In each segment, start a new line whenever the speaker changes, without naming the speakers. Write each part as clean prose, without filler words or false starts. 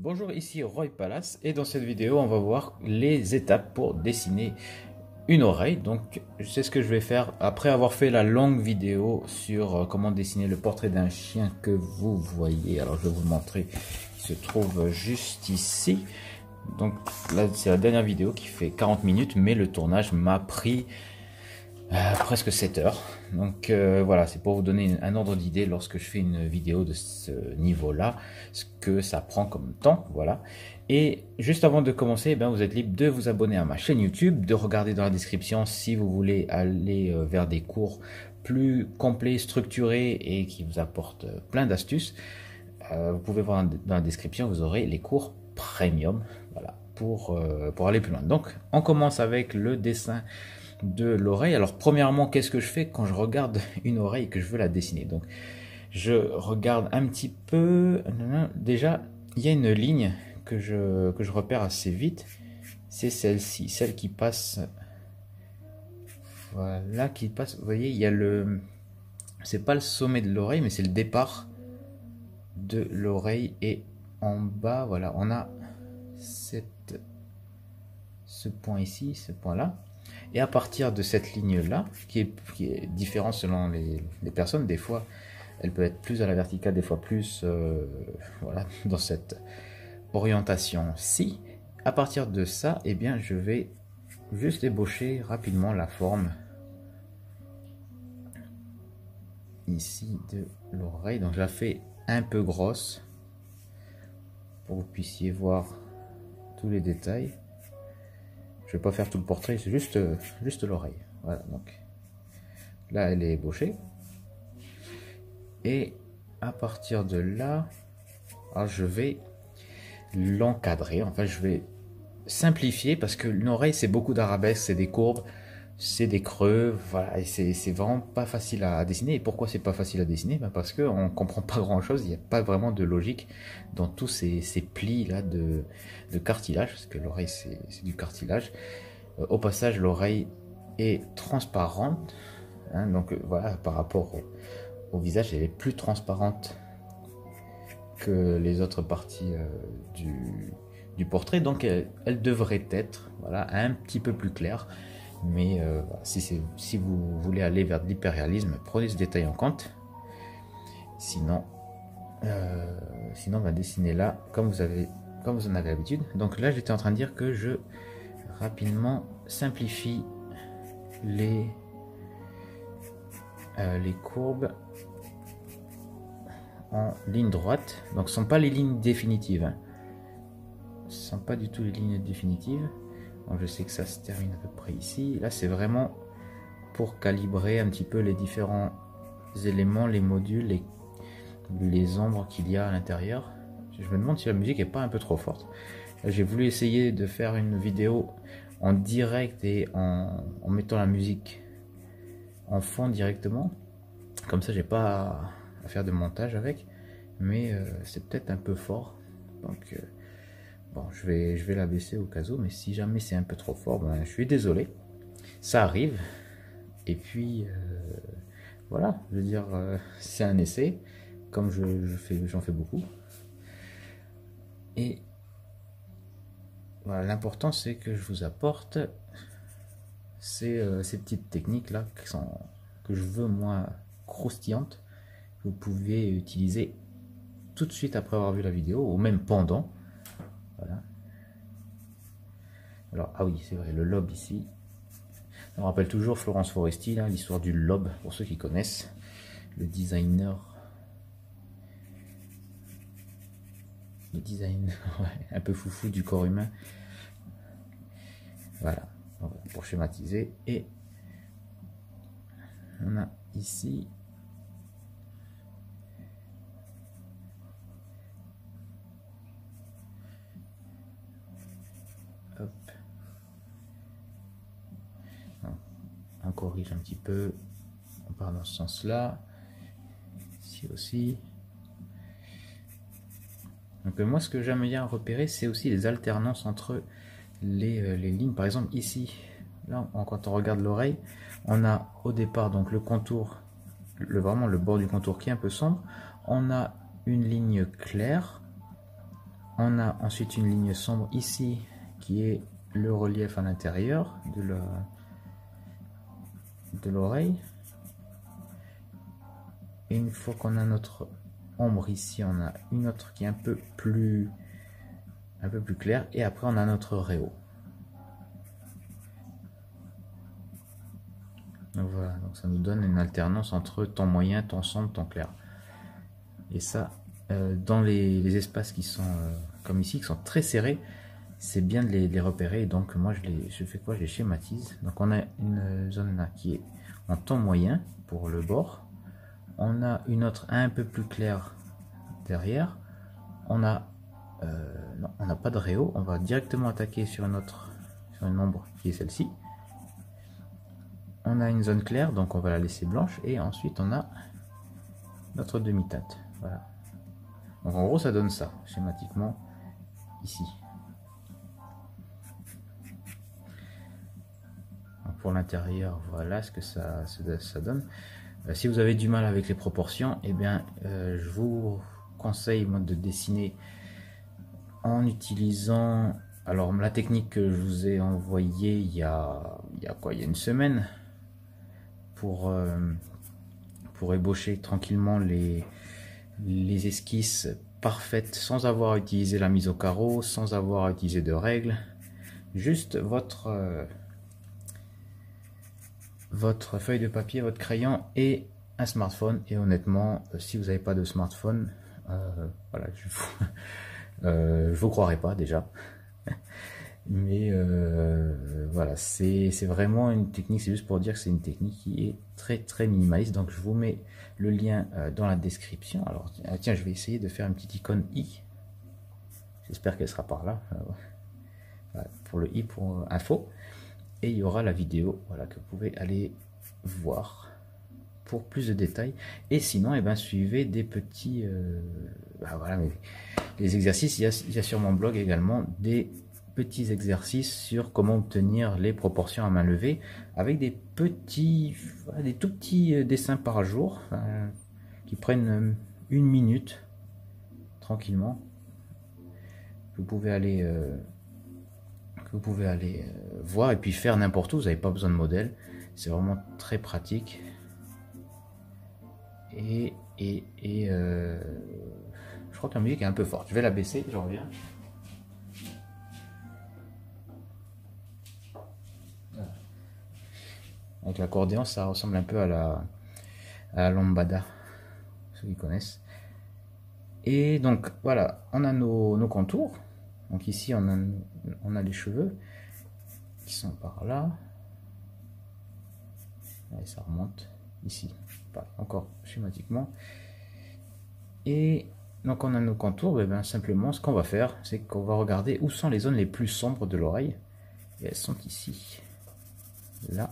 Bonjour, ici Roy Palace et dans cette vidéo on va voir les étapes pour dessiner une oreille. Donc c'est ce que je vais faire après avoir fait la longue vidéo sur comment dessiner le portrait d'un chien que vous voyez. Alors je vais vous montrer, il se trouve juste ici. Donc là c'est la dernière vidéo qui fait 40 minutes mais le tournage m'a pris presque 7 heures. Donc voilà, c'est pour vous donner un ordre d'idée lorsque je fais une vidéo de ce niveau-là, ce que ça prend comme temps, voilà. Et juste avant de commencer, eh bien, vous êtes libre de vous abonner à ma chaîne YouTube, de regarder dans la description si vous voulez aller vers des cours plus complets, structurés et qui vous apportent plein d'astuces. Vous pouvez voir dans la description, vous aurez les cours premium, voilà, pour aller plus loin. Donc on commence avec le dessin de l'oreille. Alors premièrement, qu'est-ce que je fais quand je regarde une oreille et que je veux la dessiner? Donc je regarde un petit peu, déjà il y a une ligne que je repère assez vite, c'est celle-ci, celle qui passe, voilà, qui passe, vous voyez, il y a le, c'est pas le sommet de l'oreille mais c'est le départ de l'oreille, et en bas, voilà, on a ce point ici, ce point là. Et à partir de cette ligne-là, qui est différente selon les personnes, des fois elle peut être plus à la verticale, des fois plus voilà, dans cette orientation-ci. À partir de ça, eh bien, je vais juste ébaucher rapidement la forme ici de l'oreille. Donc je la fais un peu grosse pour que vous puissiez voir tous les détails. Je vais pas faire tout le portrait, c'est juste l'oreille. Voilà, donc là elle est ébauchée. Et à partir de là, alors je vais l'encadrer. Enfin, je vais simplifier parce que une oreille c'est beaucoup d'arabesques, c'est des courbes, c'est des creux, voilà, et c'est vraiment pas facile à dessiner. Et pourquoi c'est pas facile à dessiner? Ben parce qu'on comprend pas grand chose, il n'y a pas vraiment de logique dans tous ces plis là de cartilage, parce que l'oreille c'est du cartilage. Au passage, l'oreille est transparente, hein, donc voilà, par rapport au visage, elle est plus transparente que les autres parties du portrait, donc elle devrait être, voilà, un petit peu plus claire. Mais si vous voulez aller vers de l'hyperréalisme, prenez ce détail en compte. Sinon, dessinez là comme vous en avez l'habitude. Donc là, j'étais en train de dire que je rapidement simplifie les courbes en ligne droite. Donc ce ne sont pas les lignes définitives, hein. Ce ne sont pas du tout les lignes définitives. Donc je sais que ça se termine à peu près ici. Là c'est vraiment pour calibrer un petit peu les différents éléments, les modules, les ombres qu'il y a à l'intérieur. Je me demande si la musique est pas un peu trop forte. J'ai voulu essayer de faire une vidéo en direct et en mettant la musique en fond directement. Comme ça j'ai pas à faire de montage avec. Mais c'est peut-être un peu fort. Donc bon, je vais la baisser au cas où, mais si jamais c'est un peu trop fort, ben, je suis désolé. Ça arrive. Et puis, voilà, je veux dire, c'est un essai, comme j'en fais beaucoup. Et voilà, l'important c'est que je vous apporte ces petites techniques-là que je veux, moi, croustillantes. Vous pouvez utiliser tout de suite après avoir vu la vidéo, ou même pendant. Voilà. Alors, ah oui, c'est vrai, le lobe ici. On rappelle toujours Florence Foresti, hein, l'histoire du lobe, pour ceux qui connaissent. Le designer. Le design ouais, un peu foufou du corps humain. Voilà, pour schématiser. Et on a ici hop. On corrige un petit peu, on part dans ce sens là, ici aussi. Donc moi ce que j'aime bien repérer, c'est aussi les alternances entre les lignes. Par exemple ici, là quand on regarde l'oreille, on a au départ donc le contour, vraiment le bord du contour qui est un peu sombre. On a une ligne claire On a ensuite une ligne sombre ici qui est le relief à l'intérieur de l'oreille. Et une fois qu'on a notre ombre ici, on a une autre qui est un peu plus claire, et après on a notre réo. Donc voilà, donc ça nous donne une alternance entre ton moyen, ton sombre, ton clair. Et ça, dans les espaces qui sont comme ici, qui sont très serrés, c'est bien de les repérer. Donc moi je fais quoi? Je les schématise. Donc on a une zone là qui est en ton moyen pour le bord. On a une autre un peu plus claire derrière. On n'a pas de réo. On va directement attaquer sur une ombre qui est celle-ci. On a une zone claire, donc on va la laisser blanche. Et ensuite on a notre demi-teinte. Voilà. Donc en gros ça donne ça schématiquement ici. Pour l'intérieur, voilà ce que ça donne. Si vous avez du mal avec les proportions, eh bien je vous conseille moi, de dessiner en utilisant alors la technique que je vous ai envoyée il y a une semaine pour ébaucher tranquillement les esquisses parfaites sans avoir utilisé la mise au carreau, sans avoir utilisé de règles, juste votre feuille de papier, votre crayon et un smartphone. Et honnêtement, si vous n'avez pas de smartphone, voilà, je vous croirais pas déjà. Mais voilà, c'est vraiment une technique, c'est juste pour dire que c'est une technique qui est très minimaliste. Donc je vous mets le lien dans la description. Alors tiens, je vais essayer de faire une petite icône i. J'espère qu'elle sera par là. Voilà, pour le i pour info. Et il y aura la vidéo, voilà, que vous pouvez aller voir pour plus de détails. Et sinon, eh ben, suivez des petits voilà, mais les exercices. Il y a sur mon blog également des petits exercices sur comment obtenir les proportions à main levée avec des petits, voilà, des tout petits dessins par jour qui prennent 1 minute tranquillement. Vous pouvez aller voir et puis faire n'importe où. Vous n'avez pas besoin de modèle, c'est vraiment très pratique. Et je crois que la musique est un peu forte, je vais la baisser, je reviens. Avec l'accordéon, ça ressemble un peu à la lambada, ceux qui connaissent. Et donc voilà, on a nos contours. Donc ici on a les cheveux qui sont par là. Et ça remonte ici, encore schématiquement. Et donc on a nos contours. Et bien simplement ce qu'on va faire, c'est qu'on va regarder où sont les zones les plus sombres de l'oreille. Et elles sont ici, là.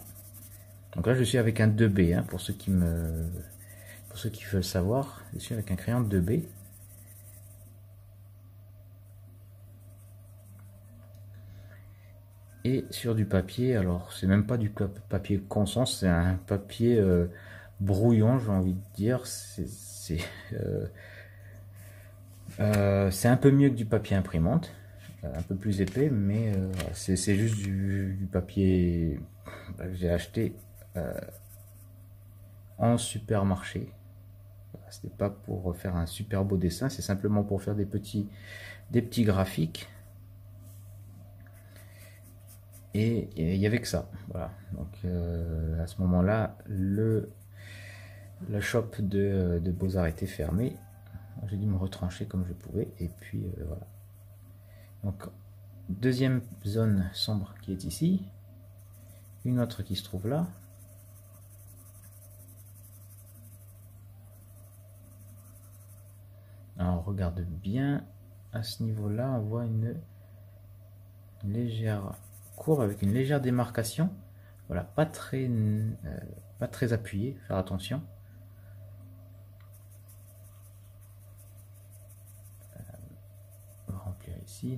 Donc là je suis avec un 2B, hein, pour ceux qui veulent savoir. Je suis avec un crayon 2B. Et sur du papier, alors c'est même pas du papier conscience, c'est un papier brouillon, j'ai envie de dire. C'est un peu mieux que du papier imprimante, un peu plus épais, mais c'est juste du papier que j'ai acheté en supermarché. C'était pas pour faire un super beau dessin, c'est simplement pour faire des petits graphiques. Et il n'y avait que ça, voilà. Donc à ce moment-là, la shop de Beaux-Arts était fermée. J'ai dû me retrancher comme je pouvais, et puis voilà. Donc deuxième zone sombre qui est ici, une autre qui se trouve là. Alors on regarde bien, à ce niveau-là, on voit une légère courbe avec une légère démarcation. Voilà, pas très appuyé, faire attention. On va remplir ici.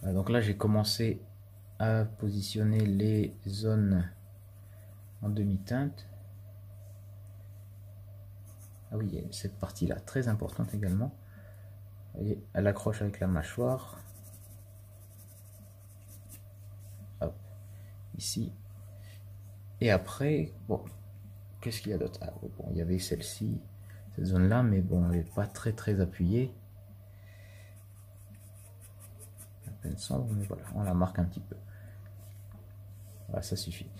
Voilà, donc là j'ai commencé à positionner les zones en demi-teinte. Ah oui, il y a cette partie là très importante également. Et elle accroche avec la mâchoire. Hop, ici. Et après, bon, qu'est-ce qu'il y a d'autre? Ah, bon, il y avait celle-ci, cette zone-là, mais bon, elle n'est pas très appuyée. À peine sombre, mais voilà, on la marque un petit peu. Voilà, ça suffit.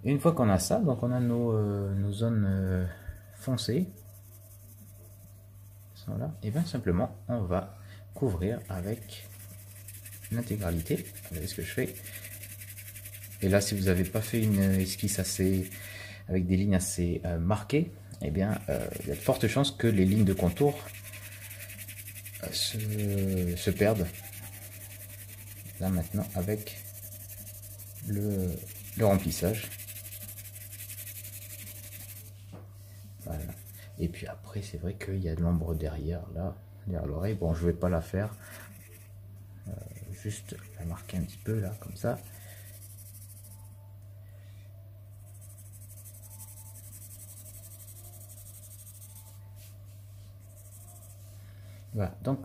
Et une fois qu'on a ça, donc on a nos zones foncées. Sont là. Et bien simplement, on va couvrir avec l'intégralité. Vous voyez ce que je fais. Et là, si vous n'avez pas fait une esquisse assez avec des lignes assez marquées, eh bien, il y a de fortes chances que les lignes de contour se perdent. Là maintenant, avec le remplissage. Voilà. Et puis après, c'est vrai qu'il y a de l'ombre derrière, là, derrière l'oreille. Bon, je vais pas la faire. Juste la marquer un petit peu, là, comme ça. Voilà, donc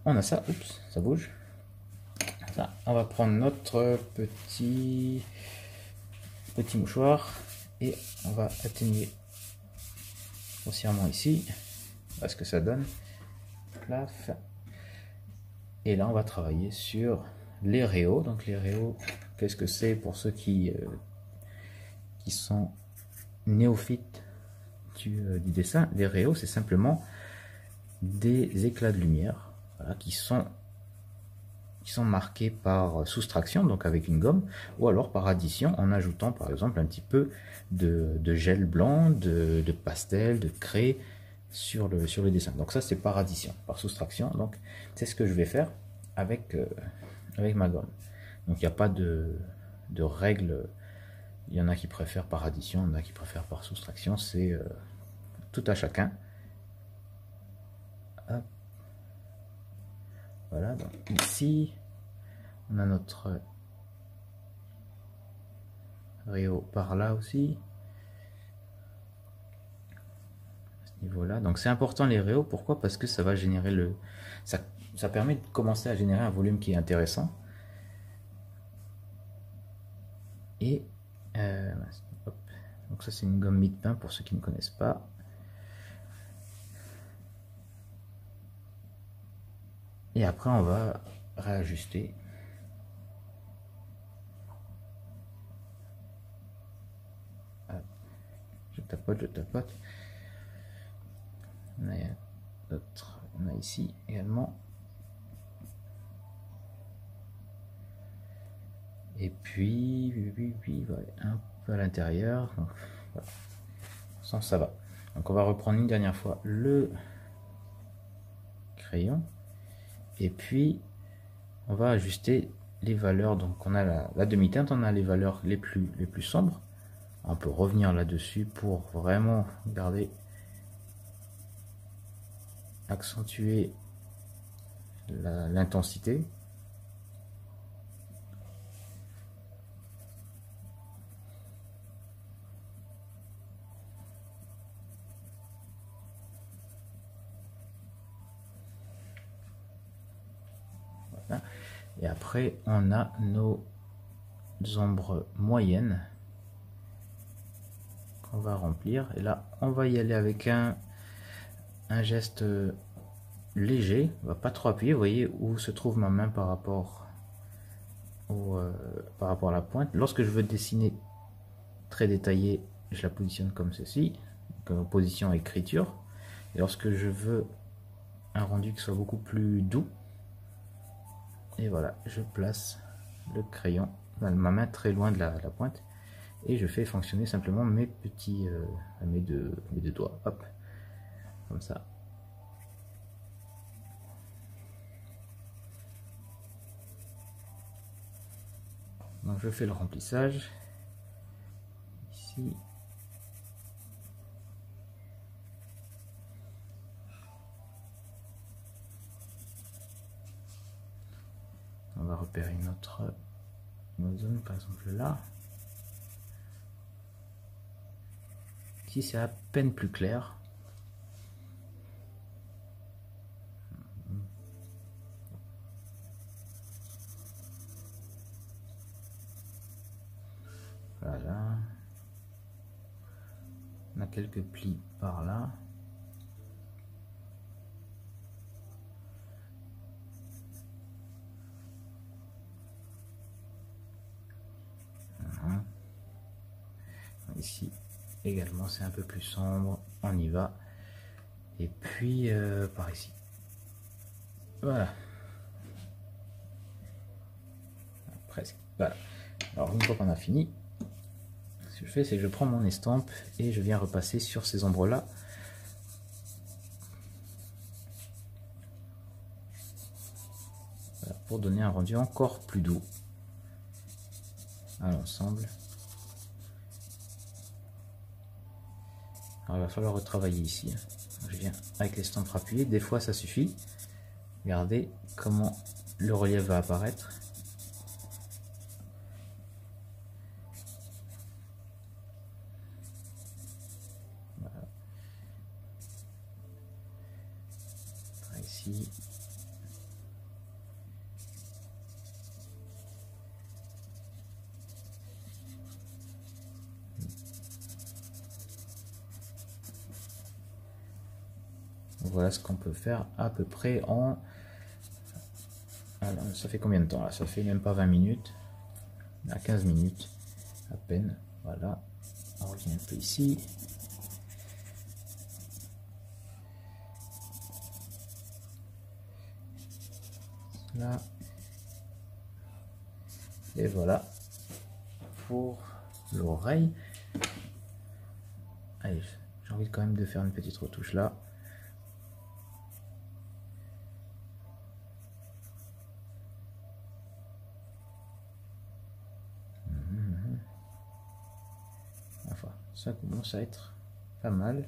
on a ça. Oups, ça bouge. Ça, on va prendre notre petit mouchoir et on va atténuer grossièrement ici. Voilà ce que ça donne. Plaf. Et là, on va travailler sur les réaux. Donc les réaux, qu'est-ce que c'est pour ceux qui sont néophytes du dessin? Les réaux, c'est simplement des éclats de lumière, voilà, qui sont marqués par soustraction, donc avec une gomme, ou alors par addition en ajoutant par exemple un petit peu de gel blanc, de pastel, de craie sur le dessin. Donc ça, c'est par addition, par soustraction. Donc c'est ce que je vais faire avec ma gomme. Donc il n'y a pas de règle. Il y en a qui préfèrent par addition, il y en a qui préfèrent par soustraction. C'est tout à chacun. Hop. Voilà, donc ici on a notre réau par là aussi. À ce niveau-là. Donc c'est important les réaux, pourquoi? Parce que ça va générer ça permet de commencer à générer un volume qui est intéressant. Et hop. Donc ça c'est une gomme mie-de-pain pour ceux qui ne connaissent pas. Et après on va réajuster. Je tapote. On a ici également. Et puis, voilà, un peu à l'intérieur. Voilà. Sans ça va. Donc on va reprendre une dernière fois le crayon. Et puis on va ajuster les valeurs. Donc on a la demi-teinte, on a les valeurs les plus sombres. On peut revenir là-dessus pour vraiment garder, accentuer l'intensité. Voilà. Et après on a nos ombres moyennes qu'on va remplir. Et là on va y aller avec un geste léger, on va pas trop appuyer. Vous voyez où se trouve ma main par rapport à la pointe. Lorsque je veux dessiner très détaillé, je la positionne comme ceci, donc position écriture. Et lorsque je veux un rendu qui soit beaucoup plus doux, et voilà, je place le crayon, ma main très loin de la pointe, et je fais fonctionner simplement mes deux doigts, hop, comme ça. Donc je fais le remplissage ici. On va repérer notre zone, par exemple là. Ici c'est à peine plus clair. Voilà. On a quelques plis par là. Ici également c'est un peu plus sombre, on y va. Et puis par ici. Voilà. Presque. Voilà. Alors une fois qu'on a fini, ce que je fais c'est que je prends mon estampe et je viens repasser sur ces ombres là. Voilà, pour donner un rendu encore plus doux à l'ensemble. Alors il va falloir retravailler ici. Je viens avec l'estampe appuyée, des fois ça suffit. Regardez comment le relief va apparaître. Voilà. Ici. Voilà ce qu'on peut faire à peu près en... Alors, ça fait combien de temps là? Ça fait même pas 20 minutes. À 15 minutes à peine. Voilà. On revient un peu ici. Là. Et voilà pour l'oreille. Allez, j'ai envie quand même de faire une petite retouche là. Enfin, ça commence à être pas mal.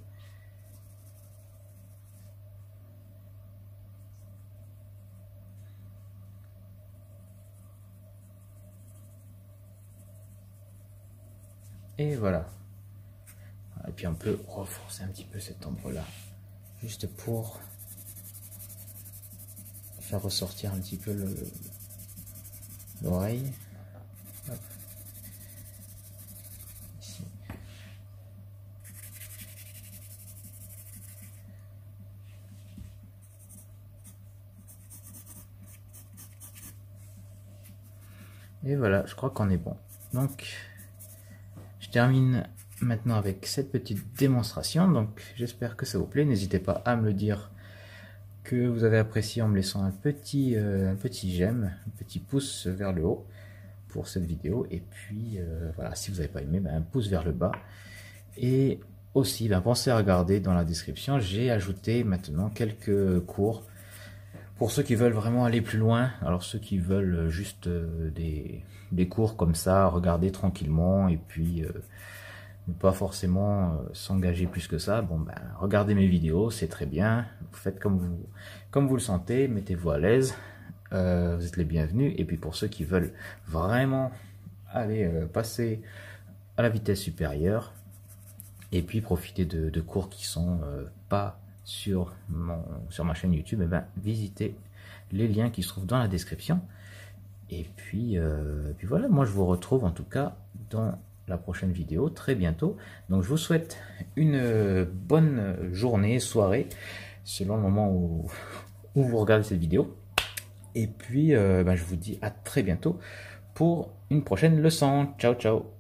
Et voilà. Et puis on peut renforcer un petit peu cette ombre là, juste pour faire ressortir un petit peu l'oreille. Ici. Et voilà, je crois qu'on est bon. Donc, je termine maintenant avec cette petite démonstration. Donc, j'espère que ça vous plaît. N'hésitez pas à me le dire que vous avez apprécié en me laissant un petit j'aime, un petit pouce vers le haut pour cette vidéo. Et puis, voilà, si vous n'avez pas aimé, un pouce vers le bas. Et aussi, pensez à regarder dans la description, j'ai ajouté maintenant quelques cours pour ceux qui veulent vraiment aller plus loin. Alors ceux qui veulent juste des cours comme ça, regarder tranquillement et puis ne pas forcément s'engager plus que ça. Bon regardez mes vidéos, c'est très bien. Vous faites comme vous le sentez, mettez-vous à l'aise. Vous êtes les bienvenus. Et puis pour ceux qui veulent vraiment aller passer à la vitesse supérieure et puis profiter de cours qui sont pas sur ma chaîne YouTube, visitez les liens qui se trouvent dans la description. Et puis voilà, moi je vous retrouve en tout cas dans la prochaine vidéo très bientôt. Donc je vous souhaite une bonne journée, soirée, selon le moment où vous regardez cette vidéo. Et puis je vous dis à très bientôt pour une prochaine leçon. Ciao ciao.